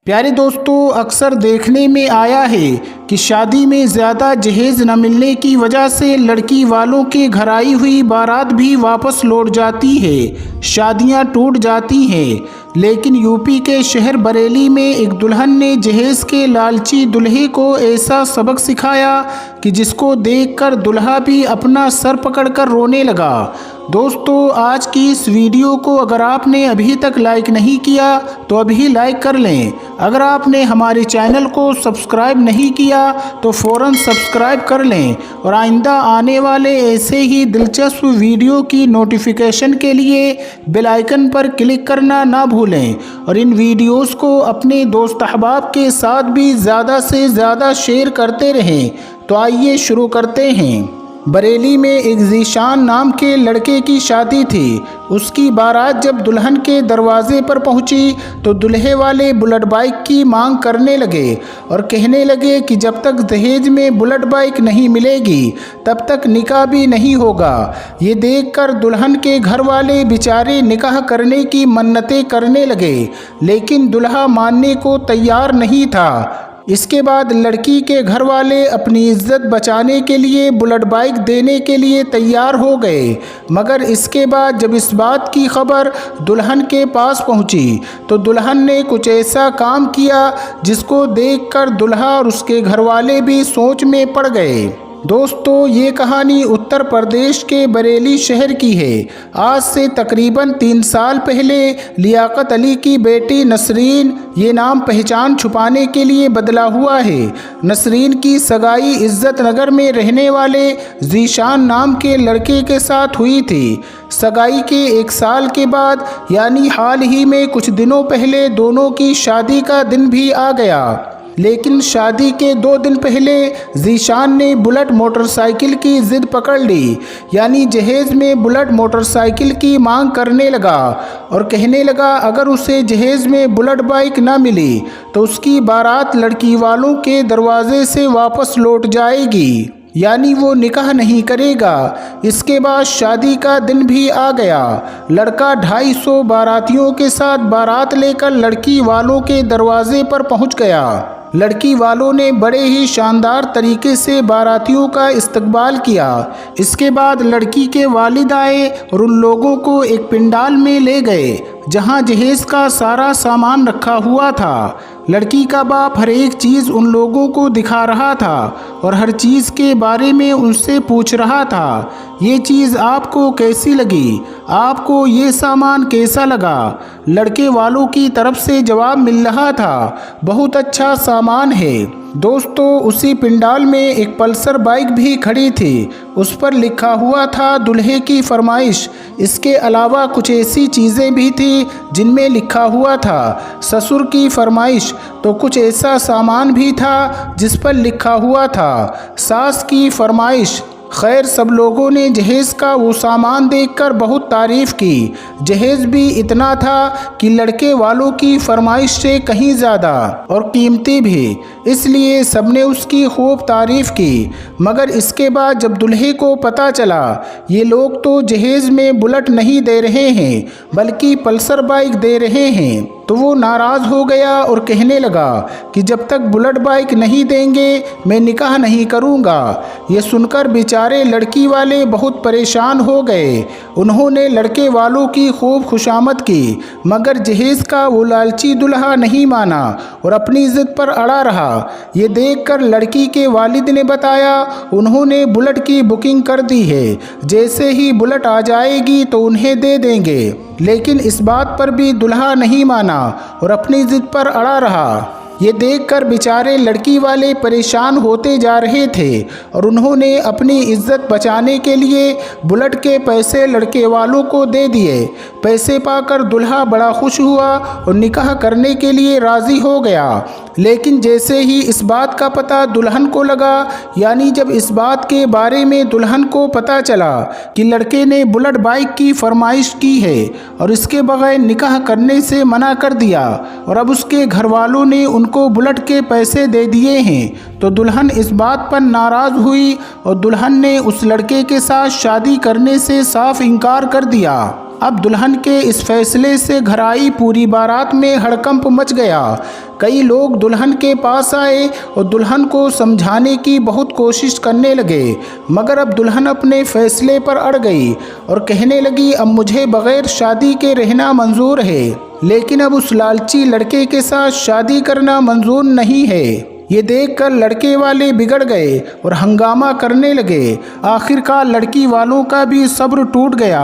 प्यारे दोस्तों, अक्सर देखने में आया है कि शादी में ज़्यादा जहेज़ न मिलने की वजह से लड़की वालों के घर आई हुई बारात भी वापस लौट जाती है, शादियां टूट जाती हैं। लेकिन यूपी के शहर बरेली में एक दुल्हन ने जहेज़ के लालची दूल्हे को ऐसा सबक सिखाया कि जिसको देखकर दूल्हा भी अपना सर पकड़कर रोने लगा। दोस्तों, आज की इस वीडियो को अगर आपने अभी तक लाइक नहीं किया तो अभी लाइक कर लें। अगर आपने हमारे चैनल को सब्सक्राइब नहीं किया तो फ़ौरन सब्सक्राइब कर लें और आइंदा आने वाले ऐसे ही दिलचस्प वीडियो की नोटिफिकेशन के लिए बेल आइकन पर क्लिक करना ना भूलें और इन वीडियोस को अपने दोस्त अहबाब के साथ भी ज़्यादा से ज़्यादा शेयर करते रहें। तो आइए शुरू करते हैं। बरेली में एक ज़ीशान नाम के लड़के की शादी थी। उसकी बारात जब दुल्हन के दरवाजे पर पहुंची तो दूल्हे वाले बुलेट बाइक की मांग करने लगे और कहने लगे कि जब तक दहेज में बुलेट बाइक नहीं मिलेगी तब तक निकाह भी नहीं होगा। ये देखकर दुल्हन के घर वाले बेचारे निकाह करने की मन्नतें करने लगे, लेकिन दूल्हा मानने को तैयार नहीं था। इसके बाद लड़की के घर वाले अपनी इज्जत बचाने के लिए बुलेट बाइक देने के लिए तैयार हो गए। मगर इसके बाद जब इस बात की खबर दुल्हन के पास पहुंची तो दुल्हन ने कुछ ऐसा काम किया जिसको देखकर दूल्हा और उसके घर वाले भी सोच में पड़ गए। दोस्तों, ये कहानी उत्तर प्रदेश के बरेली शहर की है। आज से तकरीबन 3 साल पहले लियाकत अली की बेटी नसरीन, ये नाम पहचान छुपाने के लिए बदला हुआ है, नसरीन की सगाई इज्जत नगर में रहने वाले ज़ीशान नाम के लड़के के साथ हुई थी। सगाई के 1 साल के बाद यानी हाल ही में कुछ दिनों पहले दोनों की शादी का दिन भी आ गया। लेकिन शादी के 2 दिन पहले ज़ीशान ने बुलेट मोटरसाइकिल की ज़िद पकड़ ली, यानी जहेज़ में बुलेट मोटरसाइकिल की मांग करने लगा और कहने लगा अगर उसे जहेज़ में बुलेट बाइक ना मिली तो उसकी बारात लड़की वालों के दरवाजे से वापस लौट जाएगी, यानी वो निकाह नहीं करेगा। इसके बाद शादी का दिन भी आ गया। लड़का 250 बारातियों के साथ बारात लेकर लड़की वालों के दरवाजे पर पहुंच गया। लड़की वालों ने बड़े ही शानदार तरीके से बारातियों का इस्तकबाल किया। इसके बाद लड़की के वालिद आए और उन लोगों को एक पंडाल में ले गए जहां जहेज़ का सारा सामान रखा हुआ था। लड़की का बाप हर एक चीज़ उन लोगों को दिखा रहा था और हर चीज़ के बारे में उनसे पूछ रहा था, ये चीज़ आपको कैसी लगी, आपको ये सामान कैसा लगा। लड़के वालों की तरफ से जवाब मिल रहा था, बहुत अच्छा सामान है। दोस्तों, उसी पंडाल में एक पल्सर बाइक भी खड़ी थी। उस पर लिखा हुआ था दूल्हे की फरमाइश। इसके अलावा कुछ ऐसी चीज़ें भी थी जिनमें लिखा हुआ था ससुर की फरमाइश। तो कुछ ऐसा सामान भी था जिस पर लिखा हुआ था सास की फरमाइश। खैर, सब लोगों ने जहेज़ का वो सामान देखकर बहुत तारीफ़ की। जहेज़ भी इतना था कि लड़के वालों की फरमाइश से कहीं ज़्यादा और कीमती भी, इसलिए सबने उसकी खूब तारीफ़ की। मगर इसके बाद जब दूल्हे को पता चला ये लोग तो जहेज़ में बुलेट नहीं दे रहे हैं बल्कि पल्सर बाइक दे रहे हैं, तो वो नाराज़ हो गया और कहने लगा कि जब तक बुलेट बाइक नहीं देंगे मैं निकाह नहीं करूँगा। ये सुनकर बेचारे लड़की वाले बहुत परेशान हो गए। उन्होंने लड़के वालों की खूब खुशामद की, मगर जहेज़ का वो लालची दूल्हा नहीं माना और अपनी ज़िद पर अड़ा रहा। ये देखकर लड़की के वालिद ने बताया उन्होंने बुलेट की बुकिंग कर दी है, जैसे ही बुलेट आ जाएगी तो उन्हें दे देंगे। लेकिन इस बात पर भी दूल्हा नहीं माना और अपनी ज़िद पर अड़ा रहा। ये देखकर बेचारे लड़की वाले परेशान होते जा रहे थे और उन्होंने अपनी इज्जत बचाने के लिए बुलेट के पैसे लड़के वालों को दे दिए। पैसे पाकर दूल्हा बड़ा खुश हुआ और निकाह करने के लिए राज़ी हो गया। लेकिन जैसे ही इस बात का पता दुल्हन को लगा, यानी जब इस बात के बारे में दुल्हन को पता चला कि लड़के ने बुलेट बाइक की फरमाइश की है और इसके बगैर निकाह करने से मना कर दिया और अब उसके घर वालों ने उनको बुलेट के पैसे दे दिए हैं, तो दुल्हन इस बात पर नाराज़ हुई और दुल्हन ने उस लड़के के साथ शादी करने से साफ इनकार कर दिया। अब दुल्हन के इस फैसले से घर आई पूरी बारात में हड़कंप मच गया। कई लोग दुल्हन के पास आए और दुल्हन को समझाने की बहुत कोशिश करने लगे, मगर अब दुल्हन अपने फैसले पर अड़ गई और कहने लगी, अब मुझे बगैर शादी के रहना मंजूर है, लेकिन अब उस लालची लड़के के साथ शादी करना मंजूर नहीं है। ये देखकर लड़के वाले बिगड़ गए और हंगामा करने लगे। आखिरकार लड़की वालों का भी सब्र टूट गया।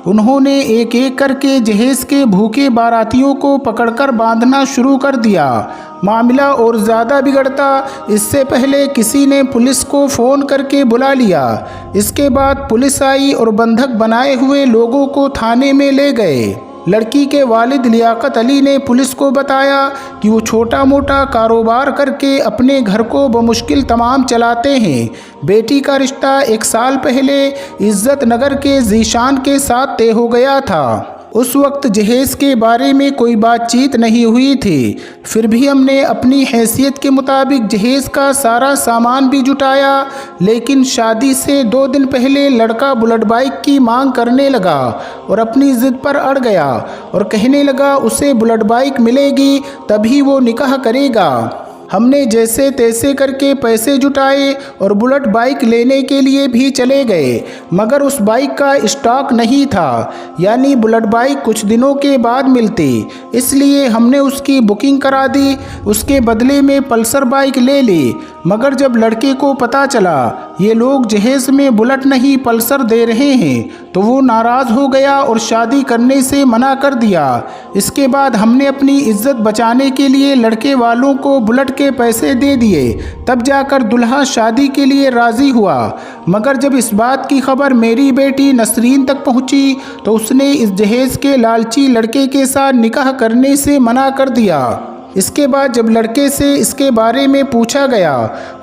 उन्होंने एक एक करके जहेज के भूखे बारातियों को पकड़कर बांधना शुरू कर दिया। मामला और ज़्यादा बिगड़ता इससे पहले किसी ने पुलिस को फ़ोन करके बुला लिया। इसके बाद पुलिस आई और बंधक बनाए हुए लोगों को थाने में ले गए। लड़की के वालिद लियाकत अली ने पुलिस को बताया कि वो छोटा मोटा कारोबार करके अपने घर को बमुश्किल तमाम चलाते हैं। बेटी का रिश्ता 1 साल पहले इज़्ज़त नगर के जीशान के साथ तय हो गया था। उस वक्त जहेज़ के बारे में कोई बातचीत नहीं हुई थी, फिर भी हमने अपनी हैसियत के मुताबिक जहेज़ का सारा सामान भी जुटाया। लेकिन शादी से 2 दिन पहले लड़का बुलेट बाइक की मांग करने लगा और अपनी ज़िद पर अड़ गया और कहने लगा उसे बुलेट बाइक मिलेगी तभी वो निकाह करेगा। हमने जैसे तैसे करके पैसे जुटाए और बुलेट बाइक लेने के लिए भी चले गए, मगर उस बाइक का स्टॉक नहीं था, यानी बुलेट बाइक कुछ दिनों के बाद मिलती। इसलिए हमने उसकी बुकिंग करा दी। उसके बदले में पल्सर बाइक ले ली, मगर जब लड़के को पता चला ये लोग जहेज में बुलेट नहीं पल्सर दे रहे हैं तो वो नाराज़ हो गया और शादी करने से मना कर दिया। इसके बाद हमने अपनी इज्जत बचाने के लिए लड़के वालों को बुलेट के पैसे दे दिए, तब जाकर दुल्हा शादी के लिए राज़ी हुआ। मगर जब इस बात की खबर मेरी बेटी नसरीन तक पहुंची तो उसने इस जहेज के लालची लड़के के साथ निकाह करने से मना कर दिया। इसके बाद जब लड़के से इसके बारे में पूछा गया,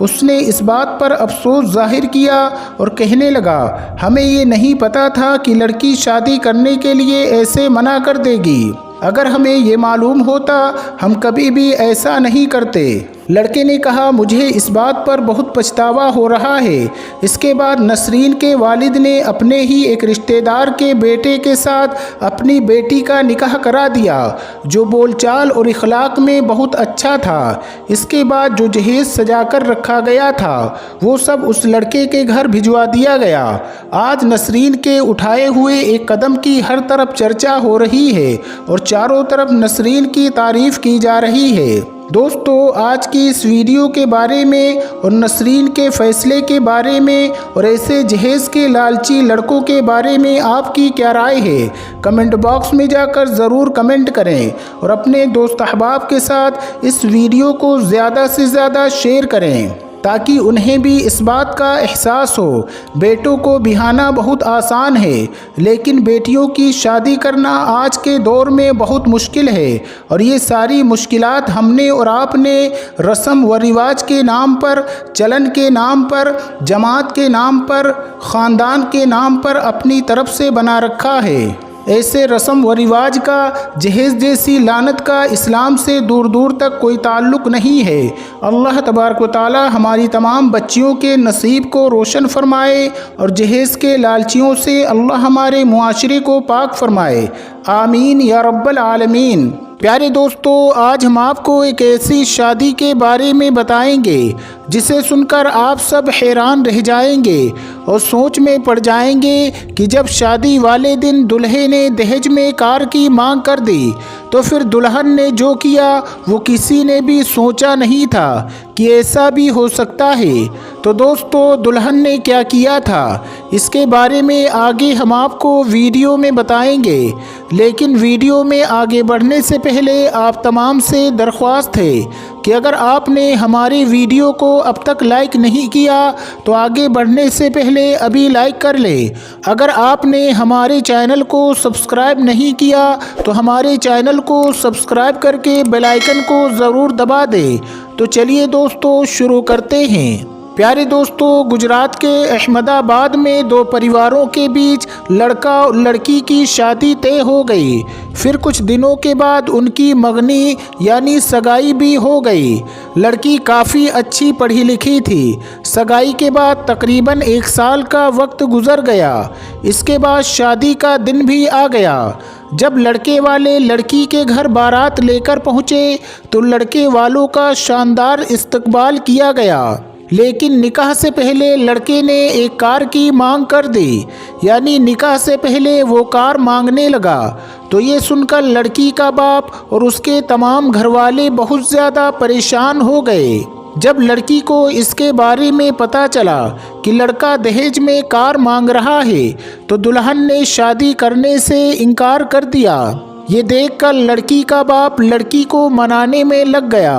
उसने इस बात पर अफसोस जाहिर किया और कहने लगा, हमें ये नहीं पता था कि लड़की शादी करने के लिए ऐसे मना कर देगी। अगर हमें ये मालूम होता हम कभी भी ऐसा नहीं करते। लड़के ने कहा, मुझे इस बात पर बहुत पछतावा हो रहा है। इसके बाद नसरीन के वालिद ने अपने ही एक रिश्तेदार के बेटे के साथ अपनी बेटी का निकाह करा दिया, जो बोलचाल और इखलाक में बहुत अच्छा था। इसके बाद जो जहेज सजा कर रखा गया था वो सब उस लड़के के घर भिजवा दिया गया। आज नसरीन के उठाए हुए एक कदम की हर तरफ चर्चा हो रही है और चारों तरफ नसरीन की तारीफ़ की जा रही है। दोस्तों, आज की इस वीडियो के बारे में और नसरीन के फ़ैसले के बारे में और ऐसे जहेज़ के लालची लड़कों के बारे में आपकी क्या राय है? कमेंट बॉक्स में जाकर ज़रूर कमेंट करें और अपने दोस्त अहबाब के साथ इस वीडियो को ज़्यादा से ज़्यादा शेयर करें ताकि उन्हें भी इस बात का एहसास हो। बेटों को बिहाना बहुत आसान है, लेकिन बेटियों की शादी करना आज के दौर में बहुत मुश्किल है। और ये सारी मुश्किलात हमने और आपने रस्म व रिवाज के नाम पर, चलन के नाम पर, जमात के नाम पर, ख़ानदान के नाम पर अपनी तरफ से बना रखा है। ऐसे रस्म व रिवाज का, जहेज़ जैसी लानत का इस्लाम से दूर दूर तक कोई ताल्लुक़ नहीं है। अल्लाह तबारक व तआला हमारी तमाम बच्चियों के नसीब को रोशन फरमाए और जहेज़ के लालचियों से अल्लाह हमारे मुआशरे को पाक फरमाए। आमीन या रब्बल आलमीन। प्यारे दोस्तों, आज हम आपको एक ऐसी शादी के बारे में बताएंगे जिसे सुनकर आप सब हैरान रह जाएंगे और सोच में पड़ जाएंगे कि जब शादी वाले दिन दुल्हे ने दहेज में कार की मांग कर दी तो फिर दुल्हन ने जो किया वो किसी ने भी सोचा नहीं था कि ऐसा भी हो सकता है। तो दोस्तों, दुल्हन ने क्या किया था इसके बारे में आगे हम आपको वीडियो में बताएंगे। लेकिन वीडियो में आगे बढ़ने से पहले आप तमाम से दरख्वास्त है कि अगर आपने हमारे वीडियो को अब तक लाइक नहीं किया तो आगे बढ़ने से पहले अभी लाइक कर लें। अगर आपने हमारे चैनल को सब्सक्राइब नहीं किया तो हमारे चैनल को सब्सक्राइब करके बेल आइकन को ज़रूर दबा दें। तो चलिए दोस्तों, शुरू करते हैं। प्यारे दोस्तों, गुजरात के अहमदाबाद में 2 परिवारों के बीच लड़का और लड़की की शादी तय हो गई। फिर कुछ दिनों के बाद उनकी मंगनी यानी सगाई भी हो गई। लड़की काफ़ी अच्छी पढ़ी लिखी थी। सगाई के बाद तकरीबन 1 साल का वक्त गुजर गया। इसके बाद शादी का दिन भी आ गया। जब लड़के वाले लड़की के घर बारात लेकर पहुँचे तो लड़के वालों का शानदार इस्तकबाल किया गया, लेकिन निकाह से पहले लड़के ने एक कार की मांग कर दी, यानी निकाह से पहले वो कार मांगने लगा। तो ये सुनकर लड़की का बाप और उसके तमाम घरवाले बहुत ज़्यादा परेशान हो गए। जब लड़की को इसके बारे में पता चला कि लड़का दहेज में कार मांग रहा है तो दुल्हन ने शादी करने से इनकार कर दिया। ये देखकर लड़की का बाप लड़की को मनाने में लग गया।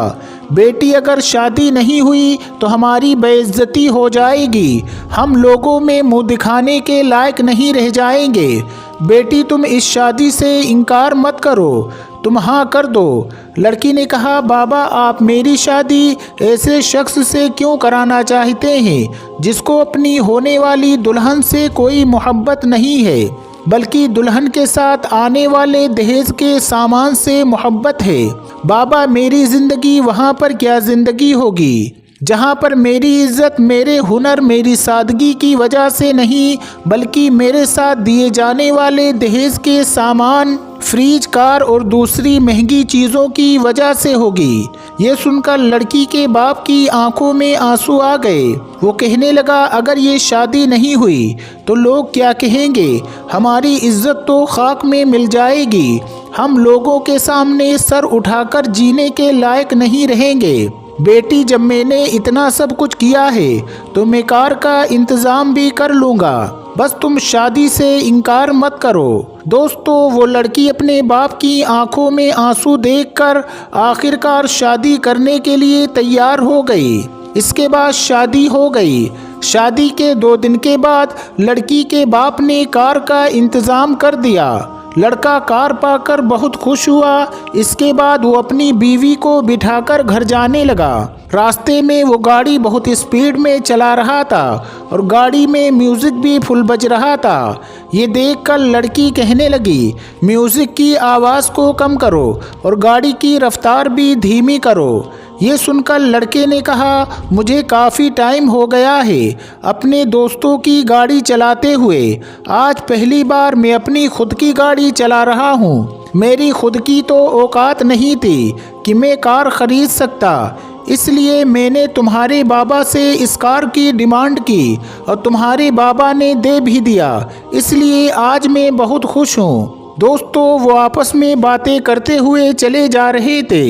बेटी, अगर शादी नहीं हुई तो हमारी बेइज्जती हो जाएगी, हम लोगों में मुंह दिखाने के लायक नहीं रह जाएंगे। बेटी, तुम इस शादी से इनकार मत करो, तुम हाँ कर दो। लड़की ने कहा, बाबा आप मेरी शादी ऐसे शख्स से क्यों कराना चाहते हैं जिसको अपनी होने वाली दुल्हन से कोई मोहब्बत नहीं है, बल्कि दुल्हन के साथ आने वाले दहेज के सामान से मोहब्बत है। बाबा मेरी ज़िंदगी वहाँ पर क्या ज़िंदगी होगी जहाँ पर मेरी इज़्ज़त मेरे हुनर मेरी सादगी की वजह से नहीं, बल्कि मेरे साथ दिए जाने वाले दहेज के सामान, फ्रिज, कार और दूसरी महंगी चीज़ों की वजह से होगी। ये सुनकर लड़की के बाप की आंखों में आंसू आ गए। वो कहने लगा, अगर ये शादी नहीं हुई तो लोग क्या कहेंगे, हमारी इज्जत तो खाक में मिल जाएगी, हम लोगों के सामने सर उठाकर जीने के लायक नहीं रहेंगे। बेटी, जब मैंने इतना सब कुछ किया है तो मैं कार का इंतज़ाम भी कर लूँगा, बस तुम शादी से इनकार मत करो। दोस्तों, वो लड़की अपने बाप की आंखों में आंसू देखकर आखिरकार शादी करने के लिए तैयार हो गई। इसके बाद शादी हो गई। शादी के 2 दिन के बाद लड़की के बाप ने कार का इंतज़ाम कर दिया। लड़का कार पाकर बहुत खुश हुआ। इसके बाद वो अपनी बीवी को बिठाकर घर जाने लगा। रास्ते में वो गाड़ी बहुत स्पीड में चला रहा था और गाड़ी में म्यूज़िक भी फुल बज रहा था। ये देखकर लड़की कहने लगी, म्यूज़िक की आवाज़ को कम करो और गाड़ी की रफ्तार भी धीमी करो। ये सुनकर लड़के ने कहा, मुझे काफ़ी टाइम हो गया है अपने दोस्तों की गाड़ी चलाते हुए, आज पहली बार मैं अपनी खुद की गाड़ी चला रहा हूँ। मेरी खुद की तो औकात नहीं थी कि मैं कार ख़रीद सकता, इसलिए मैंने तुम्हारे बाबा से इस कार की डिमांड की और तुम्हारे बाबा ने दे भी दिया, इसलिए आज मैं बहुत खुश हूँ। दोस्तों, वो आपस में बातें करते हुए चले जा रहे थे।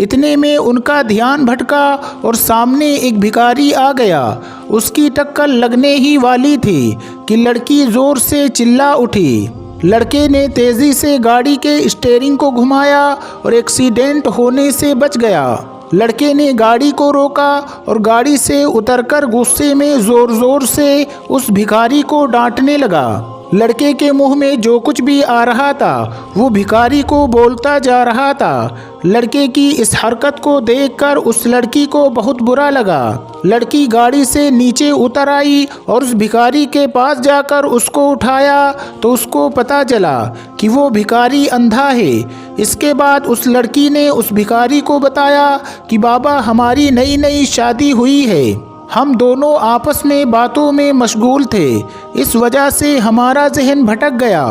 इतने में उनका ध्यान भटका और सामने एक भिखारी आ गया। उसकी टक्कर लगने ही वाली थी कि लड़की ज़ोर से चिल्ला उठी। लड़के ने तेज़ी से गाड़ी के स्टीयरिंग को घुमाया और एक्सीडेंट होने से बच गया। लड़के ने गाड़ी को रोका और गाड़ी से उतरकर गुस्से में ज़ोर ज़ोर से उस भिखारी को डांटने लगा। लड़के के मुंह में जो कुछ भी आ रहा था वो भिखारी को बोलता जा रहा था। लड़के की इस हरकत को देखकर उस लड़की को बहुत बुरा लगा। लड़की गाड़ी से नीचे उतर आई और उस भिखारी के पास जाकर उसको उठाया तो उसको पता चला कि वो भिखारी अंधा है। इसके बाद उस लड़की ने उस भिखारी को बताया कि बाबा, हमारी नई नई शादी हुई है, हम दोनों आपस में बातों में मशगूल थे, इस वजह से हमारा जहन भटक गया,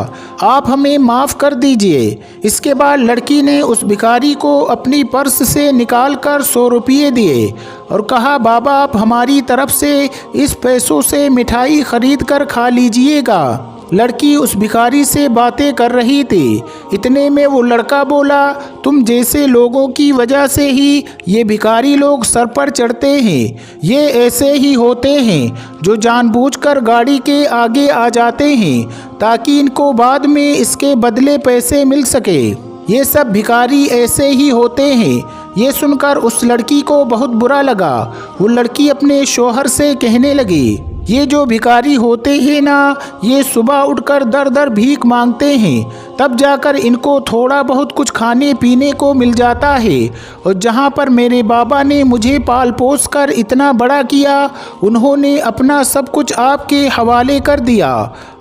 आप हमें माफ़ कर दीजिए। इसके बाद लड़की ने उस भिखारी को अपनी पर्स से निकालकर 100 रुपये दिए और कहा, बाबा आप हमारी तरफ से इस पैसों से मिठाई खरीद कर खा लीजिएगा। लड़की उस भिखारी से बातें कर रही थी। इतने में वो लड़का बोला, तुम जैसे लोगों की वजह से ही ये भिखारी लोग सर पर चढ़ते हैं। ये ऐसे ही होते हैं जो जानबूझकर गाड़ी के आगे आ जाते हैं ताकि इनको बाद में इसके बदले पैसे मिल सके। ये सब भिखारी ऐसे ही होते हैं। ये सुनकर उस लड़की को बहुत बुरा लगा। वो लड़की अपने शौहर से कहने लगी, ये जो भिखारी होते हैं ना, ये सुबह उठकर दर दर भीख मांगते हैं, तब जाकर इनको थोड़ा बहुत कुछ खाने पीने को मिल जाता है। और जहाँ पर मेरे बाबा ने मुझे पाल पोस कर इतना बड़ा किया, उन्होंने अपना सब कुछ आपके हवाले कर दिया।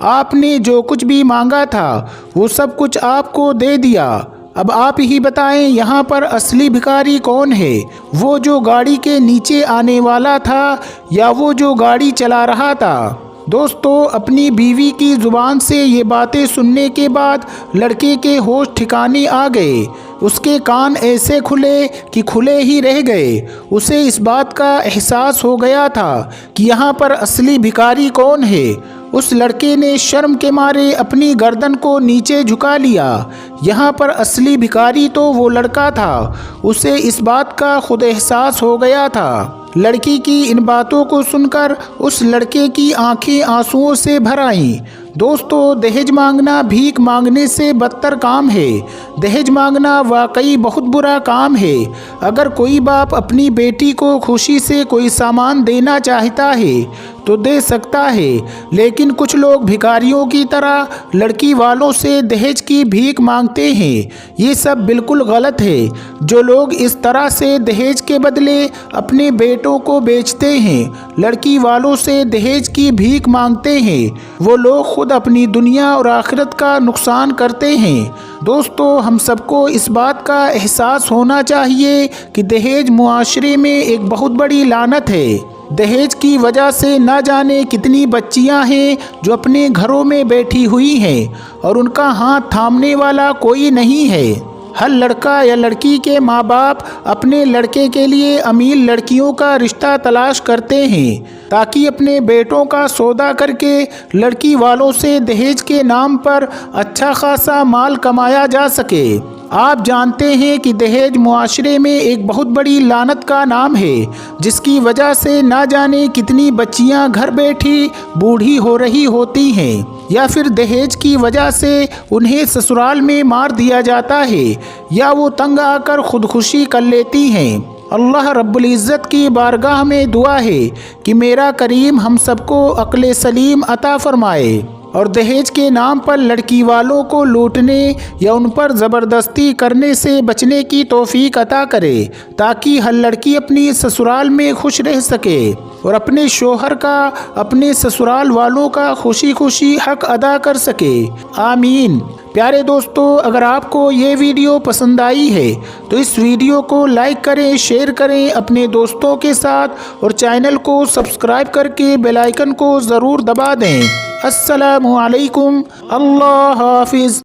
आपने जो कुछ भी मांगा था वो सब कुछ आपको दे दिया। अब आप ही बताएं, यहाँ पर असली भिखारी कौन है, वो जो गाड़ी के नीचे आने वाला था या वो जो गाड़ी चला रहा था। दोस्तों, अपनी बीवी की ज़ुबान से ये बातें सुनने के बाद लड़के के होश ठिकाने आ गए। उसके कान ऐसे खुले कि खुले ही रह गए। उसे इस बात का एहसास हो गया था कि यहाँ पर असली भिखारी कौन है। उस लड़के ने शर्म के मारे अपनी गर्दन को नीचे झुका लिया। यहाँ पर असली भिखारी तो वो लड़का था। उसे इस बात का खुद एहसास हो गया था। लड़की की इन बातों को सुनकर उस लड़के की आंखें आंसुओं से भर आईं। दोस्तों, दहेज मांगना भीख मांगने से बदतर काम है। दहेज मांगना वाकई बहुत बुरा काम है। अगर कोई बाप अपनी बेटी को खुशी से कोई सामान देना चाहता है तो दे सकता है, लेकिन कुछ लोग भिखारियों की तरह लड़की वालों से दहेज की भीख मांगते हैं। ये सब बिल्कुल गलत है। जो लोग इस तरह से दहेज के बदले अपने बेटों को बेचते हैं, लड़की वालों से दहेज की भीख मांगते हैं, वो लोग खुद अपनी दुनिया और आखिरत का नुकसान करते हैं। दोस्तों, हम सबको इस बात का एहसास होना चाहिए कि दहेज मुआशरे में एक बहुत बड़ी लानत है। दहेज की वजह से न जाने कितनी बच्चियां हैं जो अपने घरों में बैठी हुई हैं और उनका हाथ थामने वाला कोई नहीं है। हर लड़का या लड़की के माँ बाप अपने लड़के के लिए अमीर लड़कियों का रिश्ता तलाश करते हैं ताकि अपने बेटों का सौदा करके लड़की वालों से दहेज के नाम पर अच्छा खासा माल कमाया जा सके। आप जानते हैं कि दहेज मुआशरे में एक बहुत बड़ी लानत का नाम है, जिसकी वजह से ना जाने कितनी बच्चियां घर बैठी बूढ़ी हो रही होती हैं, या फिर दहेज की वजह से उन्हें ससुराल में मार दिया जाता है, या वो तंग आकर खुदकुशी कर लेती हैं। अल्लाह रब्बुल इज़्ज़त की बारगाह में दुआ है कि मेरा करीम हम सबको अक्ल सलीम अता फरमाए और दहेज के नाम पर लड़की वालों को लूटने या उन पर ज़बरदस्ती करने से बचने की तौफीक अता करे, ताकि हर लड़की अपनी ससुराल में खुश रह सके और अपने शोहर का, अपने ससुराल वालों का खुशी खुशी हक अदा कर सके। आमीन। प्यारे दोस्तों, अगर आपको ये वीडियो पसंद आई है तो इस वीडियो को लाइक करें, शेयर करें अपने दोस्तों के साथ और चैनल को सब्सक्राइब करके बेल आइकन को ज़रूर दबा दें। अस्सलामु अलैकुम। अल्लाह हाफिज़।